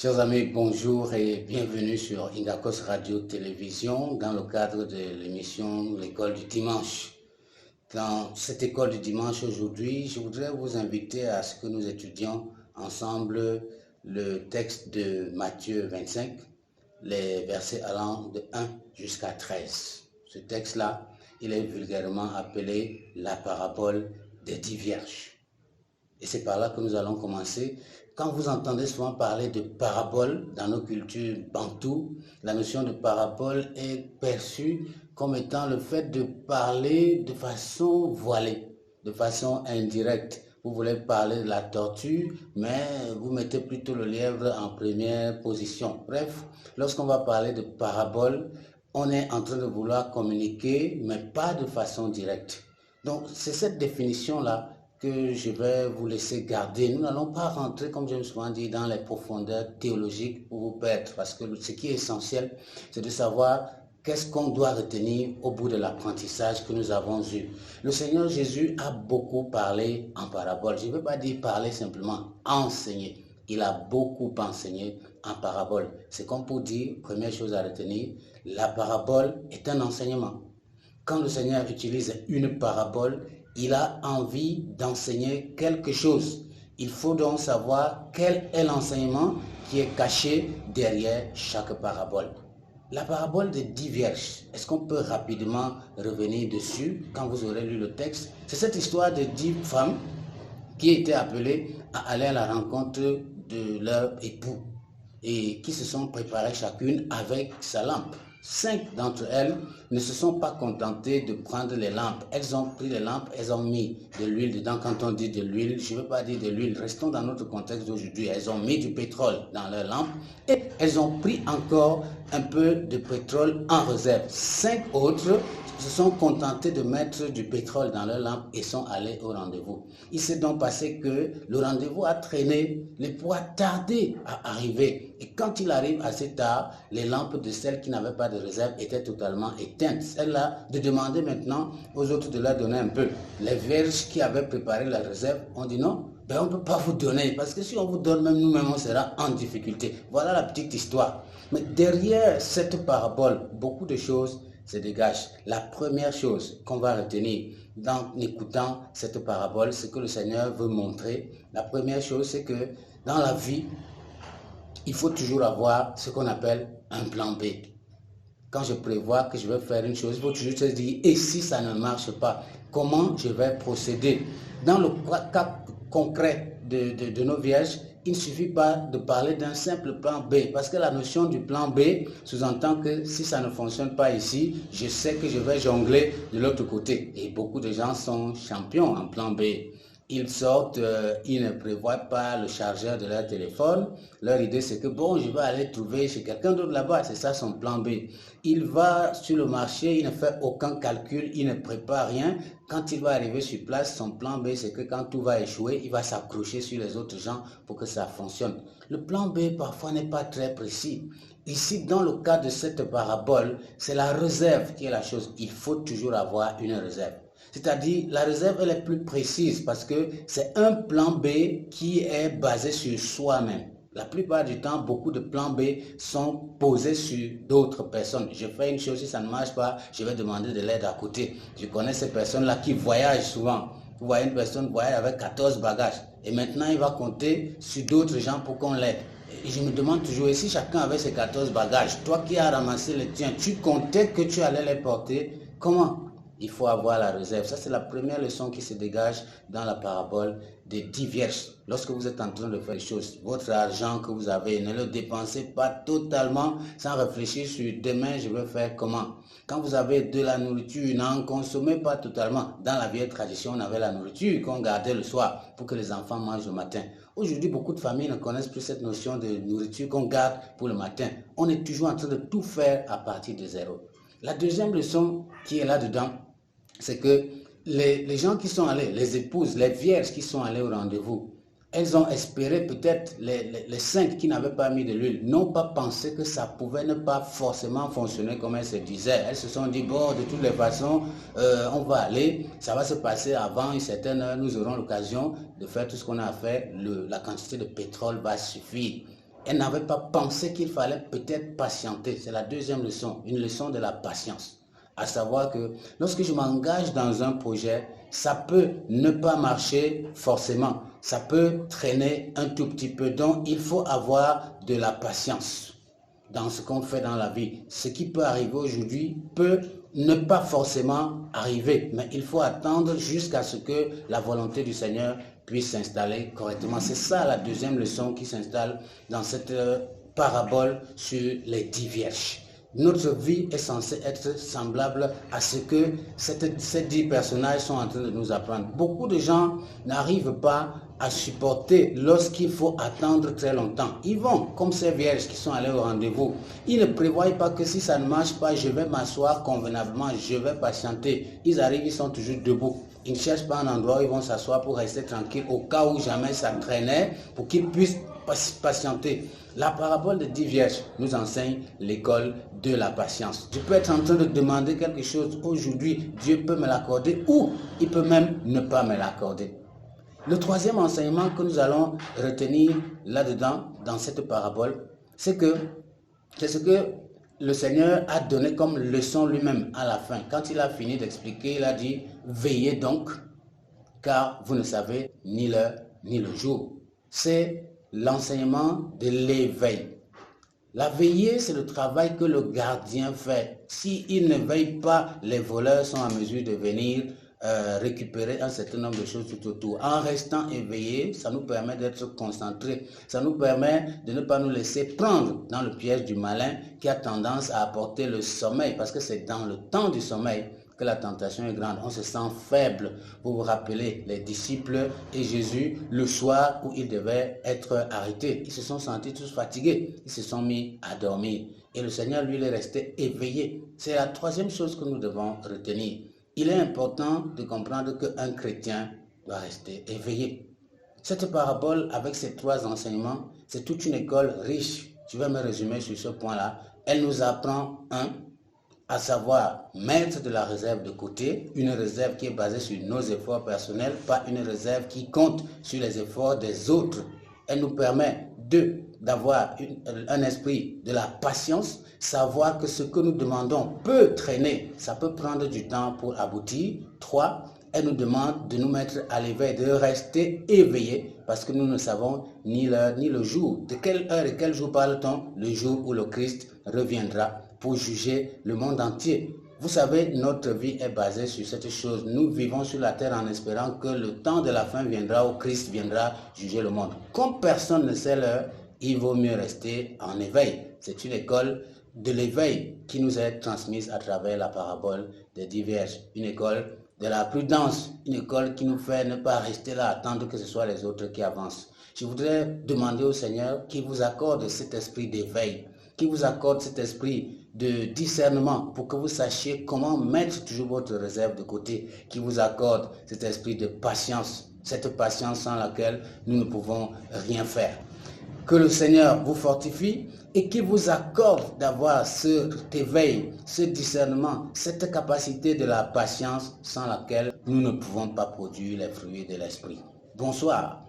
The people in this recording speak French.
Chers amis, bonjour et bienvenue sur Indakos Radio Télévision dans le cadre de l'émission L'école du dimanche. Dans cette école du dimanche aujourd'hui, je voudrais vous inviter à ce que nous étudions ensemble le texte de Matthieu 25, les versets allant de 1 jusqu'à 13. Ce texte-là, il est vulgairement appelé la parabole des 10 vierges. Et c'est par là que nous allons commencer. Quand vous entendez souvent parler de parabole dans nos cultures bantoues, la notion de parabole est perçue comme étant le fait de parler de façon voilée, de façon indirecte. Vous voulez parler de la tortue, mais vous mettez plutôt le lièvre en première position. Bref, lorsqu'on va parler de parabole, on est en train de vouloir communiquer, mais pas de façon directe. Donc, c'est cette définition-là que je vais vous laisser garder. Nous n'allons pas rentrer, comme j'aime souvent dire, dans les profondeurs théologiques pour vous perdre, parce que ce qui est essentiel, c'est de savoir qu'est-ce qu'on doit retenir au bout de l'apprentissage que nous avons eu. Le Seigneur Jésus a beaucoup parlé en parabole. Je ne veux pas dire parler simplement, enseigner. Il a beaucoup enseigné en parabole. C'est comme pour dire, première chose à retenir, la parabole est un enseignement. Quand le Seigneur utilise une parabole, il a envie d'enseigner quelque chose. Il faut donc savoir quel est l'enseignement qui est caché derrière chaque parabole. La parabole des 10 vierges, est-ce qu'on peut rapidement revenir dessus quand vous aurez lu le texte? C'est cette histoire de 10 femmes qui étaient appelées à aller à la rencontre de leur époux et qui se sont préparées chacune avec sa lampe. 5 d'entre elles ne se sont pas contentées de prendre les lampes. Elles ont pris les lampes, elles ont mis de l'huile dedans. Quand on dit de l'huile, je ne veux pas dire de l'huile, restons dans notre contexte d'aujourd'hui. Elles ont mis du pétrole dans leurs lampes et elles ont pris encore un peu de pétrole en réserve. 5 autres se sont contentés de mettre du pétrole dans leurs lampes et sont allés au rendez-vous. Il s'est donc passé que le rendez-vous a traîné, l'époux a tardé à arriver. Et quand il arrive assez tard, les lampes de celles qui n'avaient pas de réserve étaient totalement éteintes. Celle-là, de demander maintenant aux autres de leur donner un peu. Les vierges qui avaient préparé la réserve ont dit non, on ne peut pas vous donner, parce que si on vous donne, même nous-mêmes, on sera en difficulté. Voilà la petite histoire. Mais derrière cette parabole, beaucoup de choses se dégagent. La première chose qu'on va retenir dans écoutant cette parabole, c'est que le Seigneur veut montrer. La première chose, c'est que dans la vie, il faut toujours avoir ce qu'on appelle un plan B. Quand je prévois que je vais faire une chose, il faut toujours se dire, et si ça ne marche pas, comment je vais procéder? Dans le cas concret de nos vierges, il ne suffit pas de parler d'un simple plan B, parce que la notion du plan B sous-entend que si ça ne fonctionne pas ici, je sais que je vais jongler de l'autre côté. Et beaucoup de gens sont champions en plan B. Ils sortent, ils ne prévoient pas le chargeur de leur téléphone. Leur idée, c'est que bon, je vais aller trouver chez quelqu'un d'autre là-bas. C'est ça son plan B. Il va sur le marché, il ne fait aucun calcul, il ne prépare rien. Quand il va arriver sur place, son plan B, c'est que quand tout va échouer, il va s'accrocher sur les autres gens pour que ça fonctionne. Le plan B, parfois, n'est pas très précis. Ici, dans le cas de cette parabole, c'est la réserve qui est la chose. Il faut toujours avoir une réserve. C'est-à-dire, la réserve, elle est plus précise parce que c'est un plan B qui est basé sur soi-même. La plupart du temps, beaucoup de plans B sont posés sur d'autres personnes. Je fais une chose, si ça ne marche pas, je vais demander de l'aide à côté. Je connais ces personnes-là qui voyagent souvent. Vous voyez, une personne voyage avec 14 bagages. Et maintenant, il va compter sur d'autres gens pour qu'on l'aide. Et je me demande toujours, et si chacun avait ses 14 bagages, toi qui as ramassé les tiens, tu comptais que tu allais les porter, comment? Il faut avoir la réserve. Ça, c'est la première leçon qui se dégage dans la parabole des 10 vierges. Lorsque vous êtes en train de faire les choses, votre argent que vous avez, ne le dépensez pas totalement sans réfléchir sur demain, je vais faire comment. Quand vous avez de la nourriture, n'en consommez pas totalement. Dans la vieille tradition, on avait la nourriture qu'on gardait le soir pour que les enfants mangent le matin. Aujourd'hui, beaucoup de familles ne connaissent plus cette notion de nourriture qu'on garde pour le matin. On est toujours en train de tout faire à partir de zéro. La deuxième leçon qui est là-dedans, c'est que les gens qui sont allés, les épouses, les vierges qui sont allées au rendez-vous, elles ont espéré peut-être, les 5 qui n'avaient pas mis de l'huile, n'ont pas pensé que ça pouvait ne pas forcément fonctionner comme elles se disaient. Elles se sont dit, bon, de toutes les façons, on va aller, ça va se passer avant une certaine heure, nous aurons l'occasion de faire tout ce qu'on a à faire, la quantité de pétrole va suffire. Elle n'avait pas pensé qu'il fallait peut-être patienter. C'est la deuxième leçon, une leçon de la patience. À savoir que lorsque je m'engage dans un projet, ça peut ne pas marcher forcément. Ça peut traîner un tout petit peu. Donc, il faut avoir de la patience dans ce qu'on fait dans la vie. Ce qui peut arriver aujourd'hui peut ne pas forcément arriver, mais il faut attendre jusqu'à ce que la volonté du Seigneur puisse s'installer correctement. C'est ça la deuxième leçon qui s'installe dans cette parabole sur les 10 vierges. Notre vie est censée être semblable à ce que ces 10 personnages sont en train de nous apprendre. Beaucoup de gens n'arrivent pas à supporter lorsqu'il faut attendre très longtemps. Ils vont, comme ces vierges qui sont allés au rendez-vous. Ils ne prévoient pas que si ça ne marche pas, je vais m'asseoir convenablement, je vais patienter. Ils arrivent, ils sont toujours debout. Ils ne cherchent pas un endroit où ils vont s'asseoir pour rester tranquille au cas où jamais ça traînait, pour qu'ils puissent patienter. La parabole des 10 vierges nous enseigne l'école de la patience. Je peux être en train de demander quelque chose aujourd'hui, Dieu peut me l'accorder ou il peut même ne pas me l'accorder. Le troisième enseignement que nous allons retenir là-dedans, dans cette parabole, c'est ce que le Seigneur a donné comme leçon lui-même à la fin. Quand il a fini d'expliquer, il a dit « Veillez donc, car vous ne savez ni l'heure ni le jour. » C'est l'enseignement de l'éveil. La veillée, c'est le travail que le gardien fait. S'il ne veille pas, les voleurs sont en mesure de venir récupérer un certain nombre de choses tout autour. En restant éveillé, ça nous permet d'être concentrés. Ça nous permet de ne pas nous laisser prendre dans le piège du malin qui a tendance à apporter le sommeil, parce que c'est dans le temps du sommeil que la tentation est grande. On se sent faible. Vous vous rappelez les disciples et Jésus le soir où ils devaient être arrêtés. Ils se sont sentis tous fatigués. Ils se sont mis à dormir. Et le Seigneur, lui, il est resté éveillé. C'est la troisième chose que nous devons retenir. Il est important de comprendre qu'un chrétien doit rester éveillé. Cette parabole, avec ces 3 enseignements, c'est toute une école riche. Je vais me résumer sur ce point-là. Elle nous apprend à savoir mettre de la réserve de côté, une réserve qui est basée sur nos efforts personnels, pas une réserve qui compte sur les efforts des autres. Elle nous permet d'avoir un esprit de la patience, savoir que ce que nous demandons peut traîner, ça peut prendre du temps pour aboutir. 3, elle nous demande de nous mettre à l'éveil, de rester éveillés, parce que nous ne savons ni l'heure ni le jour. De quelle heure et quel jour parle-t-on? Le jour où le Christ reviendra pour juger le monde entier. Vous savez, notre vie est basée sur cette chose. Nous vivons sur la terre en espérant que le temps de la fin viendra où Christ viendra juger le monde. Comme personne ne sait l'heure, il vaut mieux rester en éveil. C'est une école de l'éveil qui nous est transmise à travers la parabole des 10 vierges. Une école de la prudence, une école qui nous fait ne pas rester là, attendre que ce soit les autres qui avancent. Je voudrais demander au Seigneur qu'il vous accorde cet esprit d'éveil, qu'il vous accorde cet esprit de discernement pour que vous sachiez comment mettre toujours votre réserve de côté, qui vous accorde cet esprit de patience, cette patience sans laquelle nous ne pouvons rien faire. Que le Seigneur vous fortifie et qu'il vous accorde d'avoir cet éveil, ce discernement, cette capacité de la patience sans laquelle nous ne pouvons pas produire les fruits de l'esprit. Bonsoir.